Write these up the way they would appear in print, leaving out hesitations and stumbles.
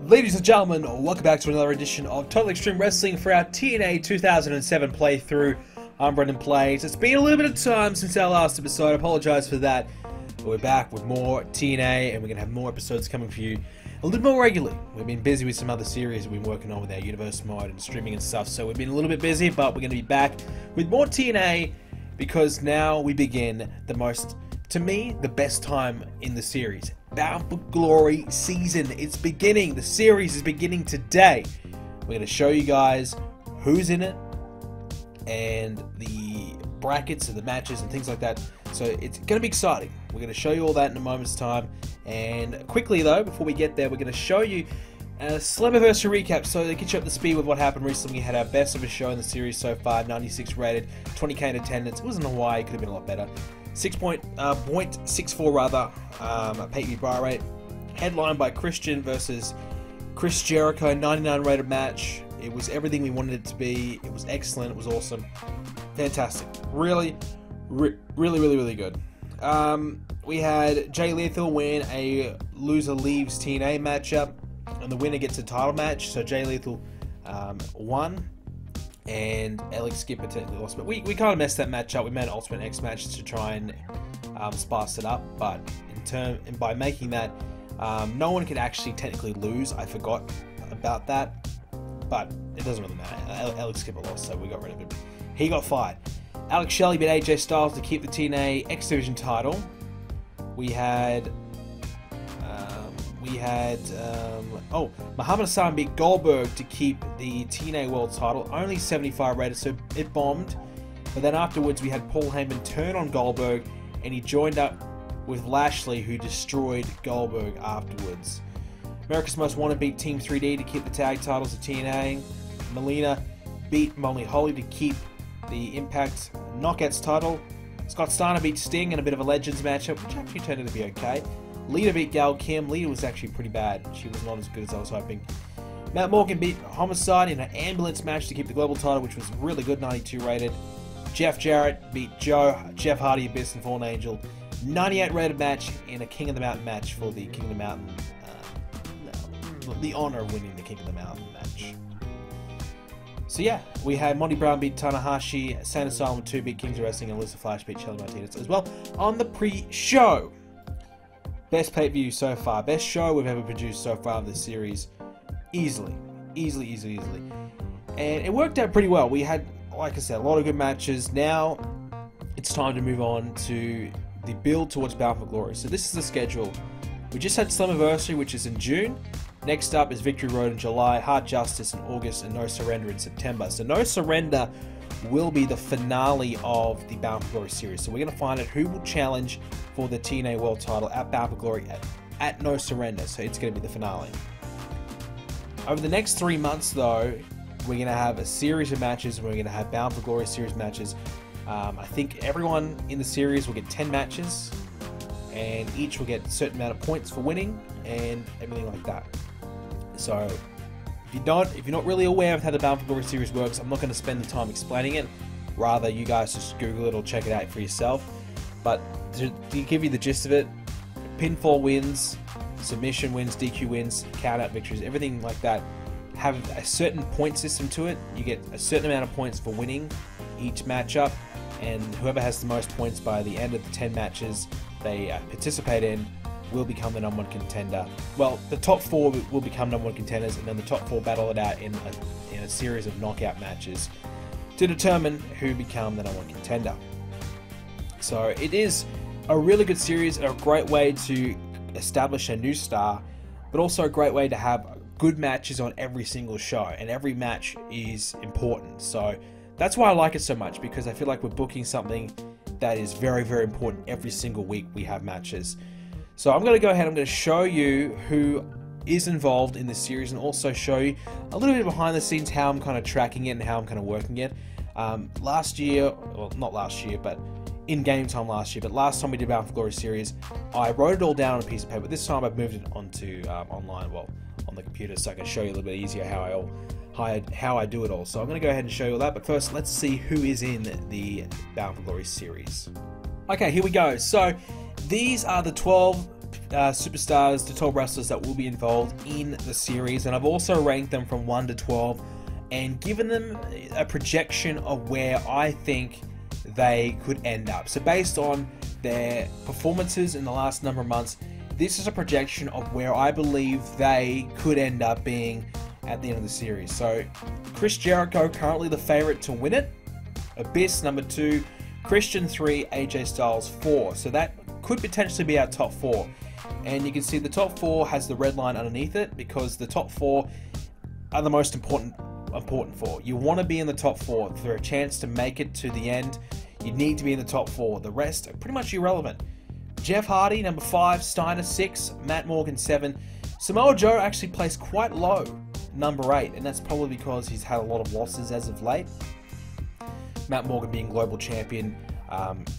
Ladies and gentlemen, welcome back to another edition of Total Extreme Wrestling for our TNA 2007 playthrough. I'm BrendenPlayz. It's been a little bit of time since our last episode. I apologise for that. But we're back with more TNA, and we're going to have more episodes coming for you a little more regularly. We've been busy with some other series we've been working on with our universe mode and streaming and stuff, so we've been a little bit busy, but we're going to be back with more TNA because now we begin the most, to me, the best time in the series. Bound for Glory season. It's beginning. The series is beginning today. We're going to show you guys who's in it and the brackets and the matches and things like that. So it's going to be exciting. We're going to show you all that in a moment's time. And quickly though, before we get there, we're going to show you a Slammiversary recap so they get you up to speed with what happened recently. We had our best of a show in the series so far. 96 rated, 20k in attendance. It was in Hawaii. It could have been a lot better. 0.64 rather, pay-per-view buy rate. Headlined by Christian versus Chris Jericho, 99 rated match. It was everything we wanted it to be. It was excellent. It was awesome. Fantastic. Really good. We had Jay Lethal win a loser leaves TNA matchup, and the winner gets a title match. So Jay Lethal won. And Alex Skipper technically lost, but we kind of messed that match up. We made an Ultimate X match to try and spice it up, but by making that, no one could actually technically lose. I forgot about that, but it doesn't really matter. Alex Skipper lost, so we got rid of him. He got fired. Alex Shelley beat AJ Styles to keep the TNA X Division title. We had Mohammad Ahsan beat Goldberg to keep the TNA World title, only 75 rated, so it bombed. But then afterwards we had Paul Heyman turn on Goldberg, and he joined up with Lashley, who destroyed Goldberg afterwards. America's Most Wanted beat Team 3D to keep the tag titles of TNA. Melina beat Molly Holly to keep the Impact Knockouts title. Scott Steiner beat Sting in a bit of a Legends matchup, which actually turned out to be okay. Lita beat Gail Kim. Lita was actually pretty bad. She was not as good as I was hoping. Matt Morgan beat Homicide in an ambulance match to keep the global title, which was really good, 92 rated. Jeff Jarrett beat Jeff Hardy, Abyss, and Fallen Angel. 98 rated match in a King of the Mountain match for the King of the Mountain. The honor of winning the King of the Mountain match. So yeah, we had Monty Brown beat Tanahashi, Santa Asylum 2 beat Kings of Wrestling, and Alyssa Flash beat Shelley Martinez as well on the pre-show. Best pay-per-view so far. Best show we've ever produced so far in this series. Easily. And it worked out pretty well. We had, like I said, a lot of good matches. Now, it's time to move on to the build towards Bound for Glory. So this is the schedule. We just had Slammiversary, which is in June. Next up is Victory Road in July, Hard Justice in August, and No Surrender in September. So No Surrender will be the finale of the Bound for Glory series. So we're going to find out who will challenge for the TNA World title at Bound for Glory at No Surrender. So it's going to be the finale. Over the next 3 months, though, we're going to have a series of matches. We're going to have Bound for Glory series matches. I think everyone in the series will get 10 matches, and each will get a certain amount of points for winning and everything like that. So if you're not really aware of how the Bound for Glory series works, I'm not going to spend the time explaining it. Rather, you guys just Google it or check it out for yourself. But to give you the gist of it, pinfall wins, submission wins, DQ wins, count-out victories, everything like that have a certain point system to it. You get a certain amount of points for winning each matchup, and whoever has the most points by the end of the 10 matches they participate in will become the number one contender. Well, the top 4 will become number 1 contenders, and then the top 4 battle it out in a series of knockout matches to determine who become the number 1 contender. So it is a really good series, and a great way to establish a new star, but also a great way to have good matches on every single show, and every match is important. So that's why I like it so much, because I feel like we're booking something that is very, very important. Every single week we have matches. So I'm going to go ahead, I'm going to show you who is involved in this series, and also show you a little bit behind the scenes how I'm kind of tracking it and how I'm kind of working it. Last year, well, not last year, but in game time last year, but last time we did Bound for Glory series, I wrote it all down on a piece of paper. This time I've moved it onto online, well, on the computer, so I can show you a little bit easier how I all how I do it all. So I'm going to go ahead and show you all that. But first, let's see who is in the Bound for Glory series. Okay, here we go. So these are the 12 superstars, the 12 wrestlers that will be involved in the series. And I've also ranked them from 1 to 12 and given them a projection of where I think they could end up. So based on their performances in the last number of months, this is a projection of where I believe they could end up being at the end of the series. So Chris Jericho currently the favorite to win it, Abyss number 2, Christian 3, AJ Styles 4. So that could potentially be our top 4. And you can see the top 4 has the red line underneath it because the top 4 are the most important 4. You want to be in the top 4 for a chance to make it to the end. You need to be in the top 4. The rest are pretty much irrelevant. Jeff Hardy number 5, Steiner 6, Matt Morgan 7. Samoa Joe actually placed quite low, number 8, and that's probably because he's had a lot of losses as of late. Matt Morgan being global champion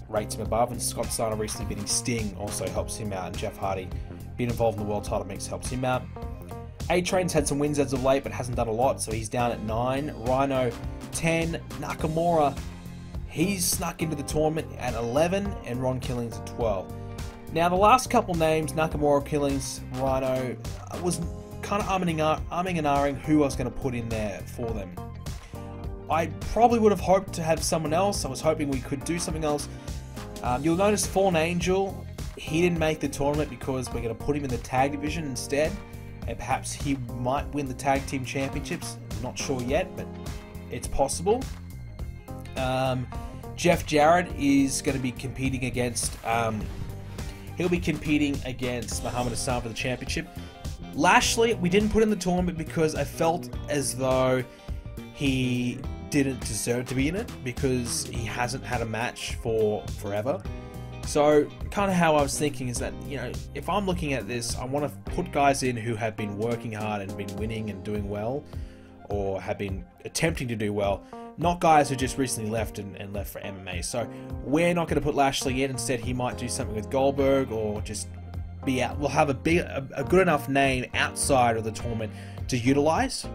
rates him above, and Scott Steiner recently beating Sting also helps him out, and Jeff Hardy being involved in the world title mix helps him out. A-Train's had some wins as of late but hasn't done a lot, so he's down at 9. Rhino 10. Nakamura, he's snuck into the tournament at 11, and Ron Killins at 12. Now the last couple names, Nakamura, Killins, Rhino, was kind of umming and ahhing who I was going to put in there for them. I probably would have hoped to have someone else. I was hoping we could do something else. You'll notice Fallen Angel, he didn't make the tournament because we're going to put him in the tag division instead. And perhaps he might win the tag team championships. Not sure yet, but it's possible. Jeff Jarrett is going to be competing against... he'll be competing against Mohammad Ahsan for the championship. Lashley, we didn't put in the tournament because I felt as though he didn't deserve to be in it because he hasn't had a match for forever. So kind of how I was thinking is that, you know, if I'm looking at this, I want to put guys in who have been working hard and been winning and doing well, or have been attempting to do well, not guys who just recently left and left for MMA. So we're not going to put Lashley in. Instead, he might do something with Goldberg or just be out. We'll have a good enough name outside of the tournament to utilize.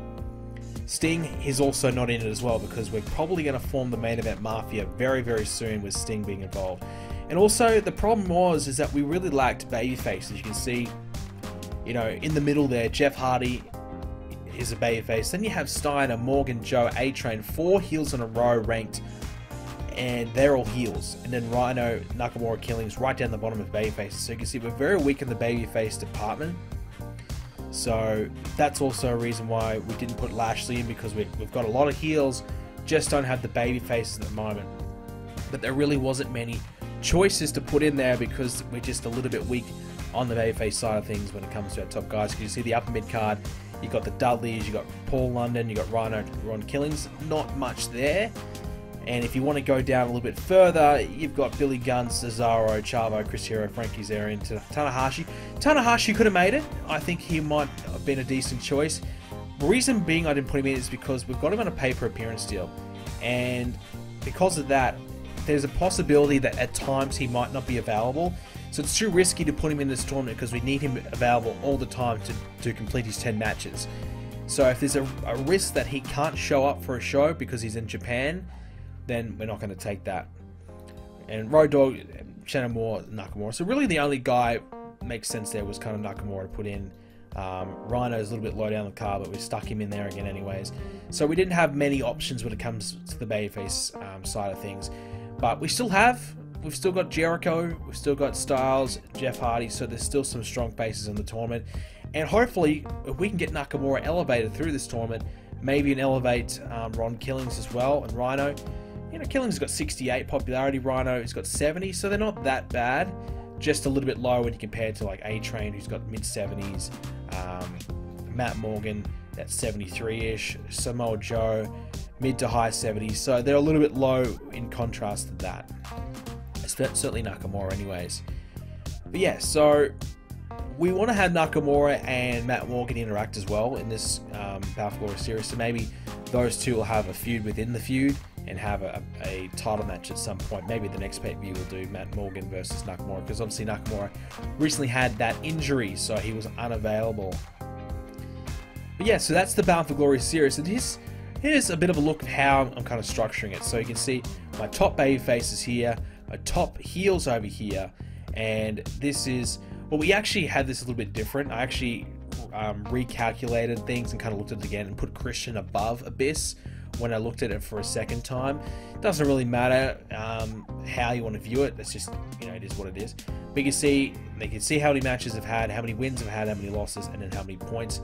Sting is also not in it as well because we're probably going to form the main event mafia very, very soon with Sting being involved. And also, the problem is that we really lacked babyface. As you can see, you know, in the middle there, Jeff Hardy is a babyface. Then you have Steiner, Morgan, Joe, A-Train, 4 heels in a row ranked, and they're all heels. And then Rhino, Nakamura, Killings right down the bottom of babyface. So you can see we're very weak in the babyface department. So that's also a reason why we didn't put Lashley in, because we've got a lot of heels, just don't have the babyfaces at the moment. But there really wasn't many choices to put in there because we're just a little bit weak on the babyface side of things when it comes to our top guys. Because you see the upper mid card, you got the Dudleys, you got Paul London, you got Rhino, Ron Killins, not much there. And if you want to go down a little bit further, you've got Billy Gunn, Cesaro, Chavo, Chris Hero, Frankie Zera, and Tanahashi. Tanahashi could have made it. I think he might have been a decent choice. The reason being I didn't put him in is because we've got him on a pay per appearance deal. And because of that, there's a possibility that at times he might not be available. So it's too risky to put him in this tournament because we need him available all the time to complete his 10 matches. So if there's a risk that he can't show up for a show because he's in Japan, then we're not going to take that. And Road Dogg, Shannon Moore, Nakamura. So really the only guy makes sense there was kind of Nakamura to put in. Rhino's a little bit low down the card, but we stuck him in there again anyways. So we didn't have many options when it comes to the babyface side of things. But we've still got Jericho, we've still got Styles, Jeff Hardy, so there's still some strong faces in the tournament. And hopefully, if we can get Nakamura elevated through this tournament, maybe elevate Ron Killings as well, and Rhino. You know, Killings has got 68 popularity, Rhino has got 70, so they're not that bad. Just a little bit low when you compare to like A-Train, who's got mid-70s, Matt Morgan, that's 73-ish, Samoa Joe, mid to high 70s, so they're a little bit low in contrast to that. It's certainly Nakamura anyways. But yeah, so we want to have Nakamura and Matt Morgan interact as well in this Bound for Glory series, so maybe those two will have a feud within the feud and have a title match at some point. Maybe the next pay-per-view will do Matt Morgan versus Nakamura, because obviously Nakamura recently had that injury, so he was unavailable. But yeah, so that's the Bound for Glory series. And here's a bit of a look at how I'm kind of structuring it. So you can see my top baby faces here, my top heels over here, and this is, well, we actually had this a little bit different. I actually recalculated things and kind of looked at it again and put Christian above Abyss when I looked at it for a second time. It doesn't really matter how you want to view it. It's just, you know, it is what it is. But you can see how many matches I've had, how many wins I've had, how many losses, and then how many points.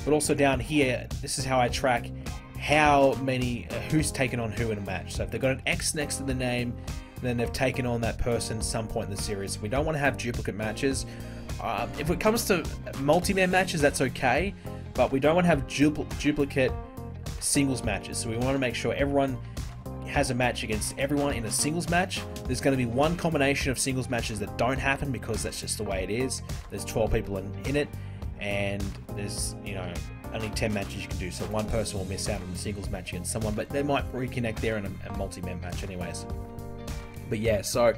But also down here, this is how I track how many, who's taken on who in a match. So if they've got an X next to the name, then they've taken on that person some point in the series. We don't want to have duplicate matches. If it comes to multi-man matches, that's okay, but we don't want to have duplicate singles matches. So we want to make sure everyone has a match against everyone in a singles match. There's going to be one combination of singles matches that don't happen because that's just the way it is. There's 12 people in it, and there's, you know, only 10 matches you can do. So one person will miss out on the singles match against someone, but they might reconnect there in a multi-man match anyways. But yeah, so,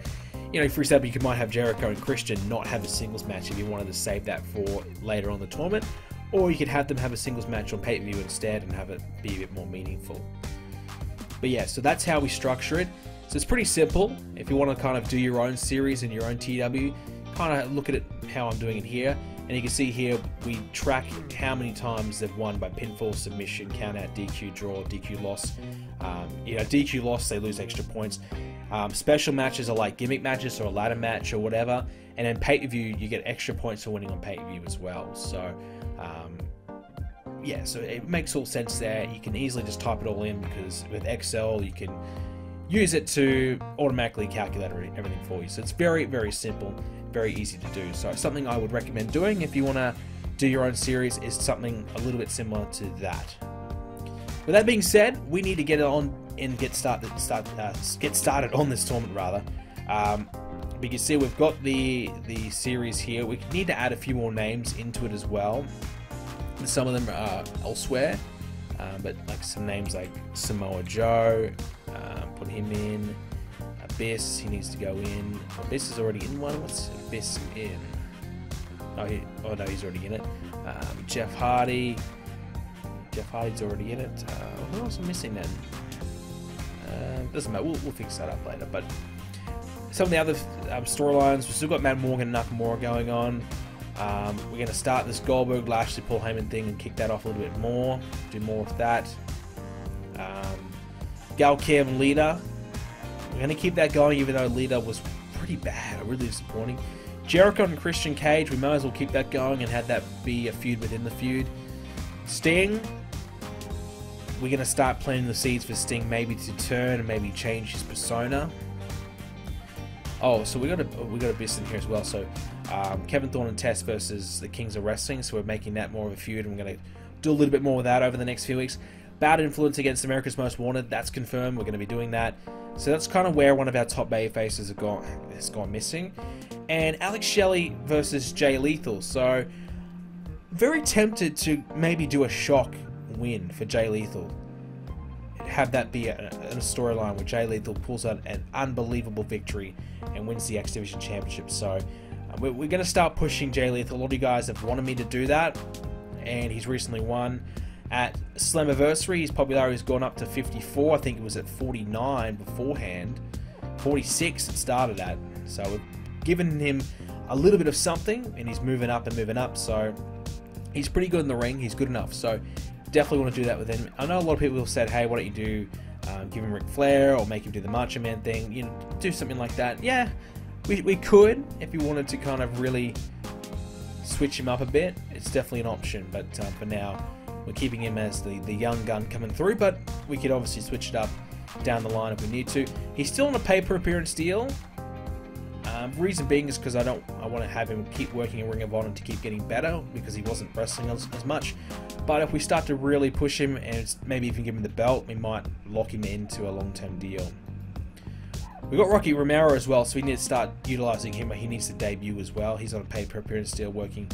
you know, for example, you might have Jericho and Christian not have a singles match if you wanted to save that for later on the tournament, or you could have them have a singles match on pay-per-view instead and have it be a bit more meaningful. But yeah, so that's how we structure it. So it's pretty simple. If you want to kind of do your own series and your own TW, kind of look at it how I'm doing it here. And you can see here, we track how many times they've won by pinfall, submission, count out, DQ, draw, DQ loss. You know, DQ loss, they lose extra points. Special matches are like gimmick matches or a ladder match or whatever. And then pay-per-view, you get extra points for winning on pay-per-view as well. So, yeah, so it makes all sense there. You can easily just type it all in because with Excel, you can use it to automatically calculate everything for you. So it's very, very simple, very easy to do. So something I would recommend doing if you want to do your own series is something a little bit similar to that. With that being said, we need to get on and get started on this tournament rather. You can see we've got the series here. We need to add a few more names into it as well. Some of them are elsewhere, but like some names like Samoa Joe, put him in. Abyss, he needs to go in. Abyss is already in one. What's Abyss in? Oh no, he's already in it. Jeff Hardy. Jeff Hardy's already in it. Who else am I missing then? Doesn't matter. We'll fix that up later. But some of the other storylines, we've still got Matt Morgan and Nakamura going on. We're going to start this Goldberg, Lashley, Paul Heyman thing and kick that off a little bit more. Do more of that. Gal Kim, Lita. We're going to keep that going even though Lita was pretty bad. Really disappointing. Jericho and Christian Cage, we might as well keep that going and have that be a feud within the feud. Sting. We're going to start planting the seeds for Sting maybe to turn and maybe change his persona. Oh, so we got Abyss in here as well. So Kevin Thorne and Test versus the Kings of Wrestling. So we're making that more of a feud. And we're going to do a little bit more with that over the next few weeks. Bad Influence against America's Most Wanted. That's confirmed. We're going to be doing that. So that's kind of where one of our top baby faces has gone missing. And Alex Shelley versus Jay Lethal. So very tempted to maybe do a shock win for Jay Lethal. Have that be a storyline where Jay Lethal pulls out an unbelievable victory and wins the X Division Championship. So we're going to start pushing Jay Lethal. A lot of you guys have wanted me to do that, and he's recently won at Slammiversary. His popularity has gone up to 54. I think it was at 49 beforehand. 46 it started at. So we've given him a little bit of something, and he's moving up and moving up. So he's pretty good in the ring. He's good enough. So definitely want to do that with him. I know a lot of people have said, hey, why don't you do give him Ric Flair or make him do the Macho Man thing, you know, do something like that. Yeah, we could if you wanted to kind of really switch him up a bit. It's definitely an option, but for now we're keeping him as the young gun coming through, but we could obviously switch it up down the line if we need to. He's still on a pay-per appearance deal. Reason being is because I want to have him keep working in Ring of Honor to keep getting better, because he wasn't wrestling as much. But if we start to really push him and maybe even give him the belt, we might lock him into a long-term deal. We've got Rocky Romero as well, so we need to start utilizing him. He needs to debut as well. He's on a pay-per-appearance deal, working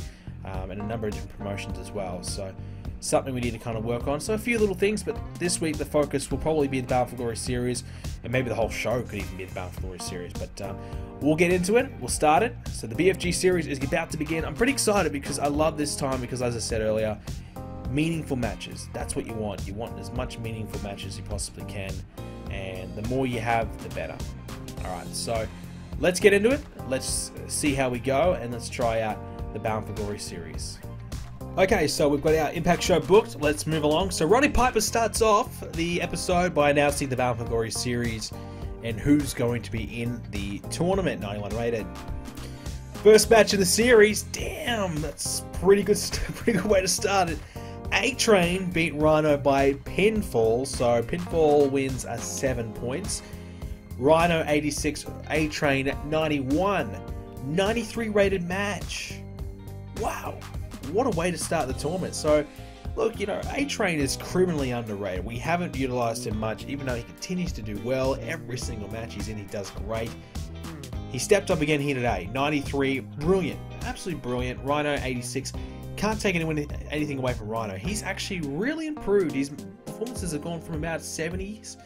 in a number of different promotions as well. So something we need to kind of work on. So a few little things, but this week the focus will probably be the Bound for Glory series, and maybe the whole show could even be the Bound for Glory series. But we'll get into it. We'll start it. So the BFG series is about to begin. I'm pretty excited because I love this time because, as I said earlier, Meaningful matches. That's what you want. You want as much meaningful matches as you possibly can. And the more you have, the better. Alright, so let's get into it. Let's see how we go. And let's try out the Bound for Glory series. Okay, so we've got our Impact show booked. Let's move along. So Roddy Piper starts off the episode by announcing the Bound for Glory series and who's going to be in the tournament. 91 rated. First match of the series. Damn, that's pretty good way to start it. A-Train beat Rhino by pinfall, so pinfall wins 7 points. Rhino 86, A-Train 91. 93 rated match. Wow, what a way to start the tournament. So, look, you know, A-Train is criminally underrated. We haven't utilized him much, even though he continues to do well. Every single match he's in, he does great. He stepped up again here today. 93, brilliant, absolutely brilliant. Rhino 86. Can't take anything away from Rhino. He's actually really improved. His performances have gone from about 70s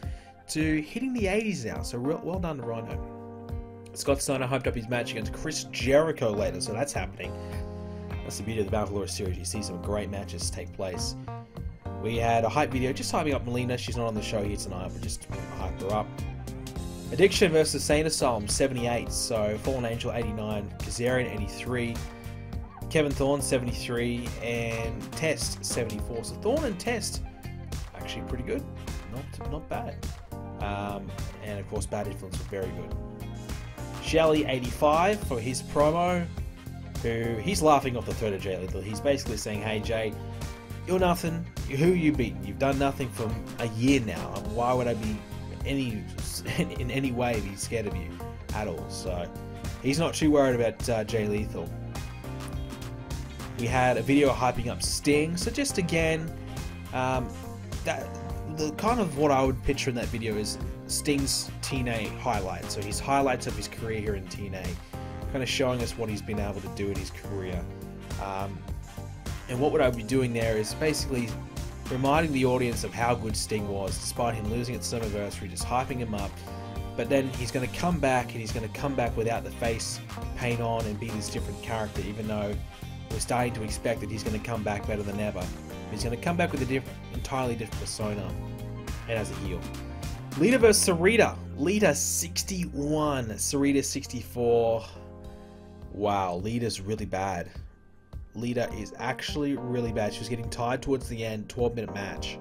to hitting the 80s now. So well done to Rhino. Scott Steiner hyped up his match against Chris Jericho later, so that's happening. That's the beauty of the Bound for Glory series. You see some great matches take place. We had a hype video just hyping up Melina. She's not on the show here tonight, but just hype her up. Addiction versus Saint Asylum 78. So Fallen Angel 89, Kazarian 83. Kevin Thorne 73 and Test 74. So Thorne and Test actually pretty good, not bad. And of course Bad Influence was very good. Shelley 85 for his promo. He's laughing off the threat of Jay Lethal. He's basically saying, "Hey Jay, you're nothing. Who you beaten? You've done nothing for a year now. Why would I be in any way be scared of you at all?" So he's not too worried about Jay Lethal. We had a video hyping up Sting. So just again, the kind of what I would picture in that video is Sting's TNA highlights. So his highlights of his career here in TNA, kind of showing us what he's been able to do in his career. And what would I be doing there is basically reminding the audience of how good Sting was, despite him losing at Slammiversary, just hyping him up. But then he's going to come back, and he's going to come back without the face paint on and be this different character, even though we're starting to expect that he's going to come back better than ever. He's going to come back with a entirely different persona, and as a heel. Lita vs Sarita. Lita 61, Sarita 64. Wow, Lita's really bad. Lita is actually really bad. She was getting tired towards the end. 12-minute match.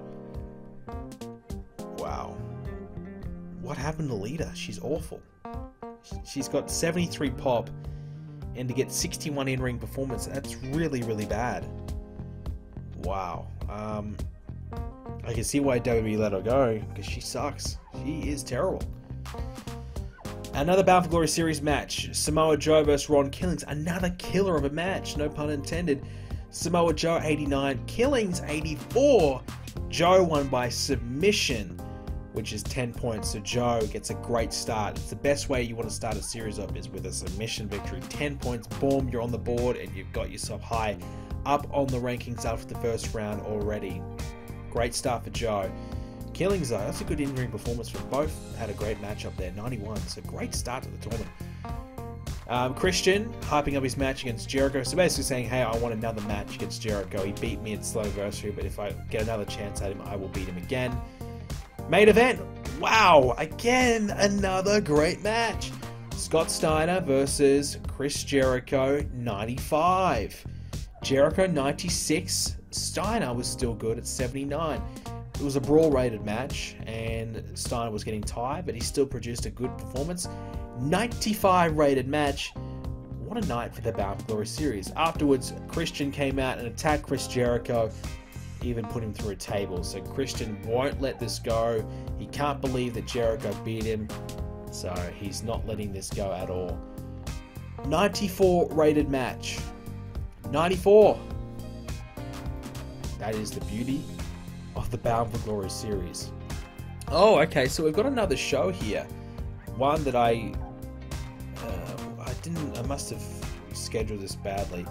Wow. What happened to Lita? She's awful. She's got 73 pop. And to get 61 in-ring performance, that's really, really bad. Wow. I can see why WWE let her go, because she sucks. She is terrible. Another Bound for Glory series match. Samoa Joe versus Ron Killins. Another killer of a match, no pun intended. Samoa Joe 89, Killins 84. Joe won by submission, which is 10 points. So Joe gets a great start. It's the best way you want to start a series up is with a submission victory. 10 points, boom, you're on the board and you've got yourself high up on the rankings after the first round already. Great start for Joe. Killings though, that's a good in-ring performance for both. Had a great match up there, 91. So great start to the tournament. Christian hyping up his match against Jericho. So basically saying, hey, I want another match against Jericho. He beat me at Slammiversary, but if I get another chance at him, I will beat him again. Main event. Wow, again, another great match. Scott Steiner versus Chris Jericho, 95. Jericho, 96. Steiner was still good at 79. It was a brawl-rated match, and Steiner was getting tired, but he still produced a good performance. 95 rated match. What a night for the Bound for Glory series. Afterwards, Christian came out and attacked Chris Jericho, even put him through a table. So Christian won't let this go. He can't believe that Jericho beat him, so he's not letting this go at all. 94 rated match. 94. That is the beauty of the Bound for Glory series. Oh, okay, so we've got another show here. One that I must have scheduled this badly.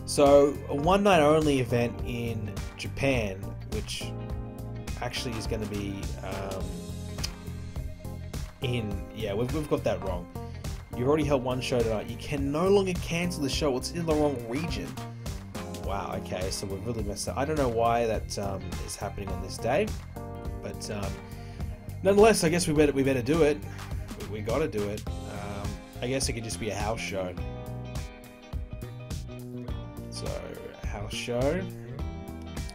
So, a one night only event in Japan, which actually is going to be we've got that wrong. You've already held one show tonight. You can no longer cancel the show. It's in the wrong region. Wow. Wow, okay, so we've really messed up. I don't know why that is happening on this day, but nonetheless, I guess we better do it. We gotta do it. I guess it could just be a house show. So, house show.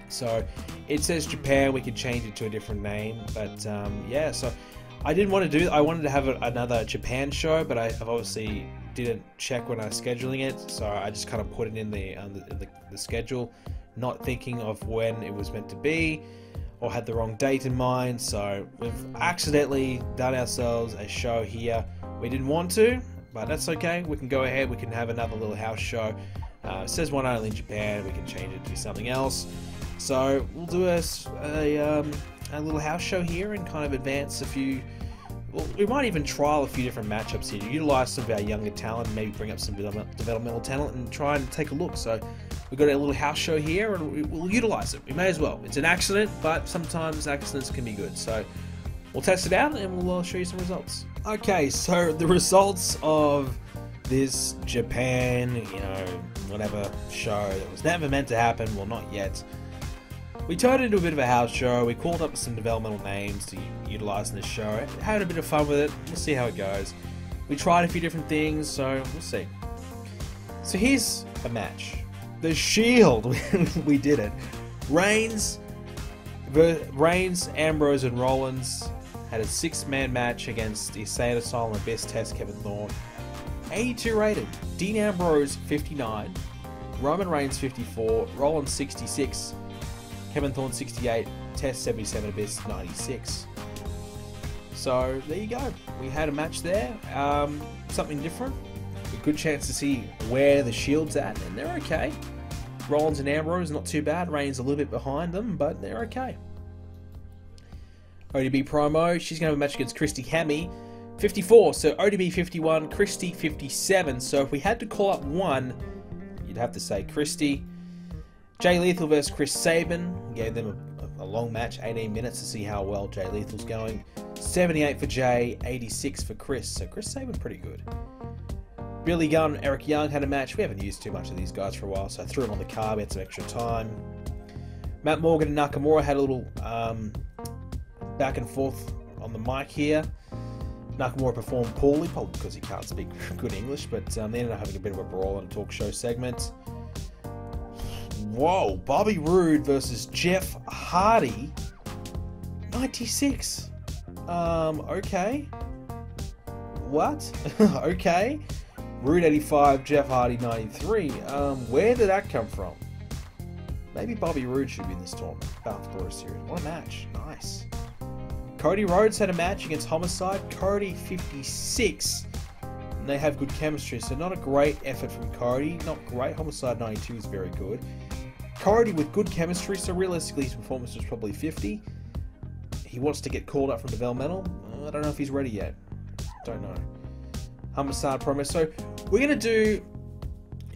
So, it says Japan. We could change it to a different name, but yeah. So, I didn't want to do. I wanted to have another Japan show, but I've obviously didn't check when I was scheduling it, so I just kind of put it in the schedule, not thinking of when it was meant to be, or had the wrong date in mind. So we've accidentally done ourselves a show here. We didn't want to, but that's okay. We can go ahead. We can have another little house show. It says one only in Japan. We can change it to something else. So we'll do a little house show here and kind of advance a few. Well, we might even trial a few different matchups here, utilize some of our younger talent, maybe bring up some developmental talent and try and take a look. So we've got a little house show here and we'll utilize it. We may as well. It's an accident, but sometimes accidents can be good. So we'll test it out and we'll show you some results. Okay, so the results of this Japan, whatever show that was never meant to happen, well, not yet. We turned it into a bit of a house show. We called up some developmental names to utilize in this show. Had a bit of fun with it. We'll see how it goes. We tried a few different things, so we'll see. So here's a match. The Shield. We did it. Reigns, Ambrose, and Rollins had a 6-man match against the Insane Asylum, Abyss, Test, Kevin Thorne. 82 rated. Dean Ambrose 59, Roman Reigns 54, Rollins 66. Kevin Thorne 68, Test 77, Abyss 96. So there you go. We had a match there. Something different. A good chance to see where the Shield's at, and they're okay. Rollins and Ambrose not too bad. Reigns a little bit behind them, but they're okay. ODB promo. She's going to have a match against Christy Hemme, 54. So ODB 51, Christy 57. So if we had to call up one, you'd have to say Christy. Jay Lethal versus Chris Sabin. Gave them a long match, 18 minutes to see how well Jay Lethal's going. 78 for Jay, 86 for Chris. So Chris Sabin pretty good. Billy Gunn, Eric Young had a match. We haven't used too much of these guys for a while, so I threw them on the card. We had some extra time. Matt Morgan and Nakamura had a little back and forth on the mic here. Nakamura performed poorly, probably because he can't speak good English, but they ended up having a bit of a brawl in a talk show segment. Whoa, Bobby Roode versus Jeff Hardy, 96. Okay. What? Okay. Roode 85, Jeff Hardy 93. Where did that come from? Maybe Bobby Roode should be in this tournament. Bound for Series. What a match. Nice. Cody Rhodes had a match against Homicide. Cody 56. And they have good chemistry, so not a great effort from Cody. Not great. Homicide 92 is very good. Cody with good chemistry, so realistically his performance was probably 50. He wants to get called up from developmental. I don't know if he's ready yet. Don't know. Ahsan promo. So we're going to do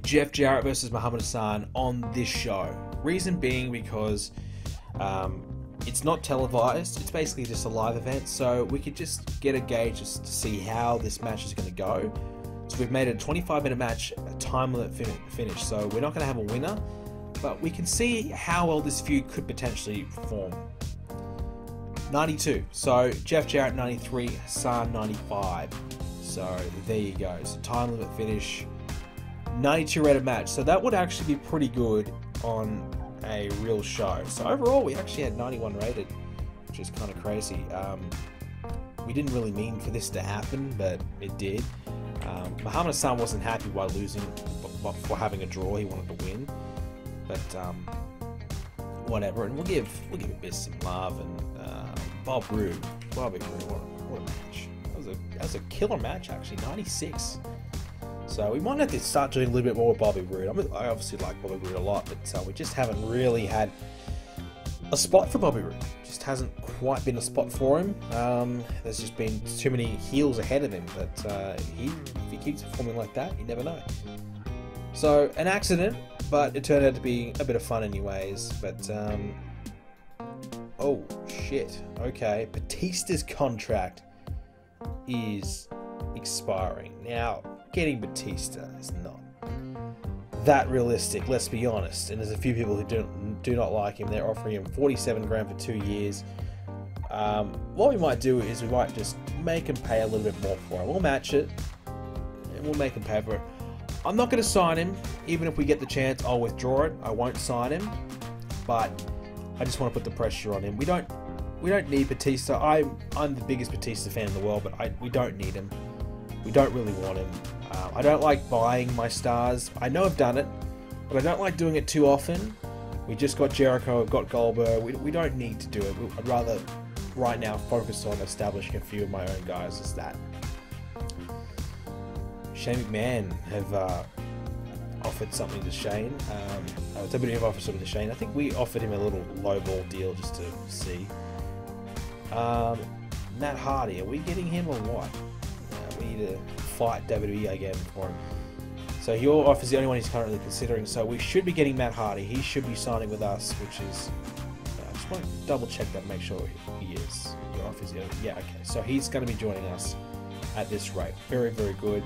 Jeff Jarrett versus Mohammad Ahsan on this show. Reason being because it's not televised. It's basically just a live event, so we could just get a gauge just to see how this match is going to go. So we've made it a 25-minute match, a time limit finish. So we're not going to have a winner, but we can see how well this feud could potentially perform. 92. So Jeff Jarrett 93, Ahsan 95. So there you go. So time limit finish, 92 rated match. So that would actually be pretty good on a real show. So overall, we actually had 91 rated, which is kind of crazy. We didn't really mean for this to happen, but it did. Mohammad Ahsan wasn't happy by losing, for having a draw. He wanted to win, but whatever. And we'll give Abyss some love. And Bobby Roode, what a match! That was a killer match, actually. 96. So we might have to start doing a little bit more with Bobby Roode. I obviously like Bobby Roode a lot, but we just haven't really had a spot for Bobby Roode. Just hasn't quite been a spot for him. There's just been too many heels ahead of him, but if he keeps performing like that, you never know. So an accident, but it turned out to be a bit of fun anyways. But oh shit, okay, Batista's contract is expiring. Now, getting Batista is not that realistic, let's be honest. And there's a few people who do not like him. They're offering him 47 grand for 2 years. What we might do is we might just make him pay a little bit more for it. We'll match it, and we'll make him pay for it. I'm not going to sign him. Even if we get the chance, I'll withdraw it. I won't sign him, but I just want to put the pressure on him. We don't need Batista. I'm the biggest Batista fan in the world, but we don't need him. We don't really want him. I don't like buying my stars. I know I've done it, but I don't like doing it too often. We just got Jericho, we've got Goldberg. We don't need to do it. I'd rather right now focus on establishing a few of my own guys as that. Shane McMahon have offered something to Shane. WWE have offered something to Shane. I think we offered him a little lowball deal just to see. Matt Hardy, are we getting him or what? We need to fight WWE again for him. So your offer is the only one he's currently considering. So we should be getting Matt Hardy. He should be signing with us, which is... I just want to double check that, make sure he is. Your offer is the only... Yeah, okay. So he's going to be joining us at this rate. Very, very good.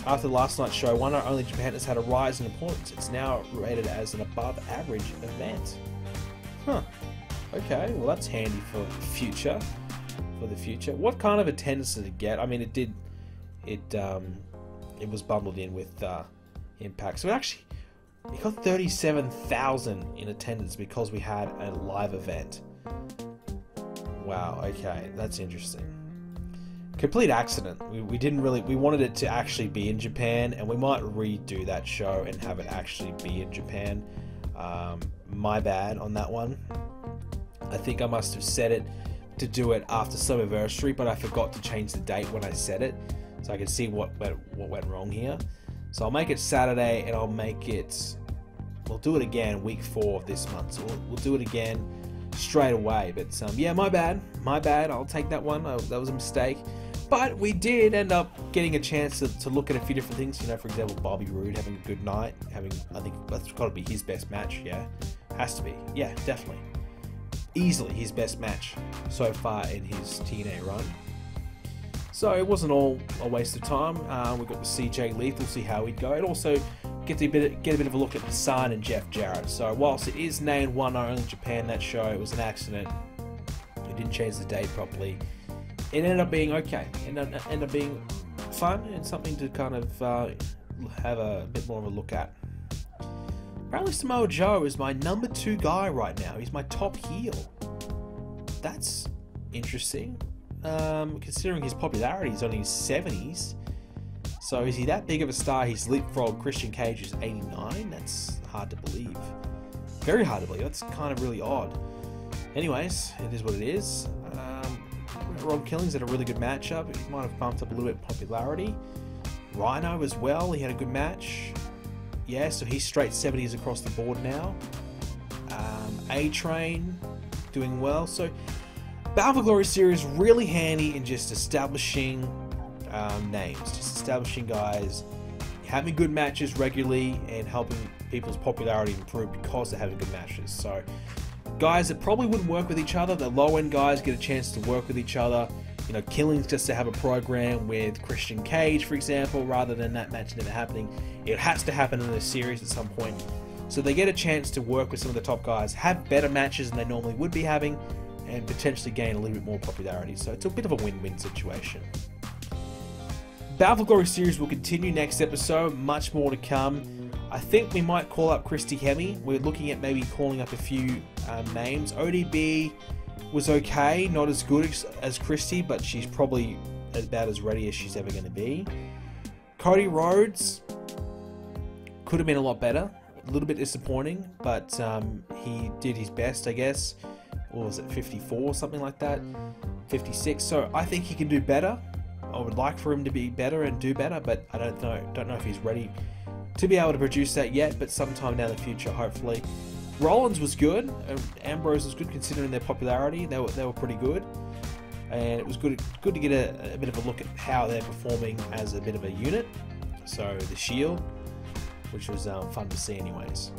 After last night's show, One Night Only Japan has had a rise in importance. It's now rated as an above average event. Huh. Okay, well that's handy for the future. What kind of attendance did it get? I mean, it was bundled in with Impact. So it got 37,000 in attendance because we had a live event. Wow, okay, that's interesting. Complete accident. We didn't really... We wanted it to actually be in Japan, and we might redo that show and have it actually be in Japan. My bad on that one. I think I must have set it to do it after Summerversary, but I forgot to change the date when I set it, so I can see what went wrong here. So I'll make it Saturday, and I'll make it... We'll do it again week 4 of this month, so we'll do it again straight away. But yeah, my bad. I'll take that one. That was a mistake. But we did end up getting a chance to look at a few different things. You know, for example, Bobby Roode having a good night. I think that's got to be his best match, yeah? Has to be. Yeah, definitely. Easily his best match so far in his TNA run. So it wasn't all a waste of time. We got to see Jay Lethal, see how he'd go. And also get a bit of a look at Ahsan and Jeff Jarrett. So whilst it is named One Night Only Japan, that show, it was an accident. It didn't change the date properly. It ended up being okay. It ended up being fun and something to kind of have a bit more of a look at. Apparently Samoa Joe is my number 2 guy right now. He's my top heel. That's interesting. Considering his popularity is on his 70s. So is he that big of a star? He's leapfrogged Christian Cage, who's 89? That's hard to believe. Very hard to believe. That's kind of really odd. Anyways, it is what it is. Ron Killins had a really good matchup. He might have bumped up a little bit in popularity. Rhino as well. He had a good match. Yeah, so he's straight 70s across the board now. A-Train doing well. So Battle for Glory series really handy in just establishing names, just establishing guys, having good matches regularly, and helping people's popularity improve because they're having good matches. So guys that probably wouldn't work with each other, the low-end guys get a chance to work with each other. You know, Killings just to have a program with Christian Cage, for example, rather than that match never happening. It has to happen in the series at some point. So they get a chance to work with some of the top guys, have better matches than they normally would be having, and potentially gain a little bit more popularity. So it's a bit of a win-win situation. Battle for Glory series will continue next episode, much more to come. I think we might call up Christy Hemme. We're looking at maybe calling up a few names. ODB was okay, not as good as Christy, but she's probably about as ready as she's ever going to be. Cody Rhodes could have been a lot better. A little bit disappointing, but he did his best, I guess. Or was it 54, something like that? 56. So I think he can do better. I would like for him to be better and do better, but I don't know if he's ready to be able to produce that yet, but sometime down the future, hopefully. Rollins was good. Ambrose was good considering their popularity. They were pretty good, and it was good to get a bit of a look at how they're performing as a bit of a unit. So the Shield, which was fun to see, anyways.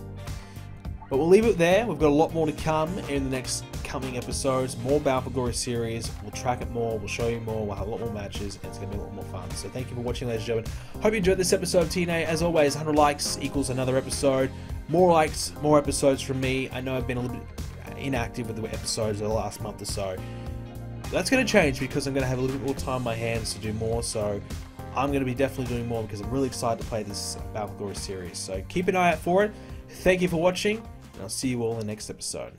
But we'll leave it there. We've got a lot more to come in the next coming episodes. More Bound for Glory series. We'll track it more. We'll show you more. We'll have a lot more matches. And it's going to be a lot more fun. So thank you for watching, ladies and gentlemen. Hope you enjoyed this episode of TNA. As always, 100 likes equals another episode. More likes, more episodes from me. I know I've been a little bit inactive with the episodes over the last month or so. That's going to change because I'm going to have a little bit more time on my hands to do more. So I'm going to be definitely doing more because I'm really excited to play this Bound for Glory series. So keep an eye out for it. Thank you for watching. And I'll see you all in the next episode.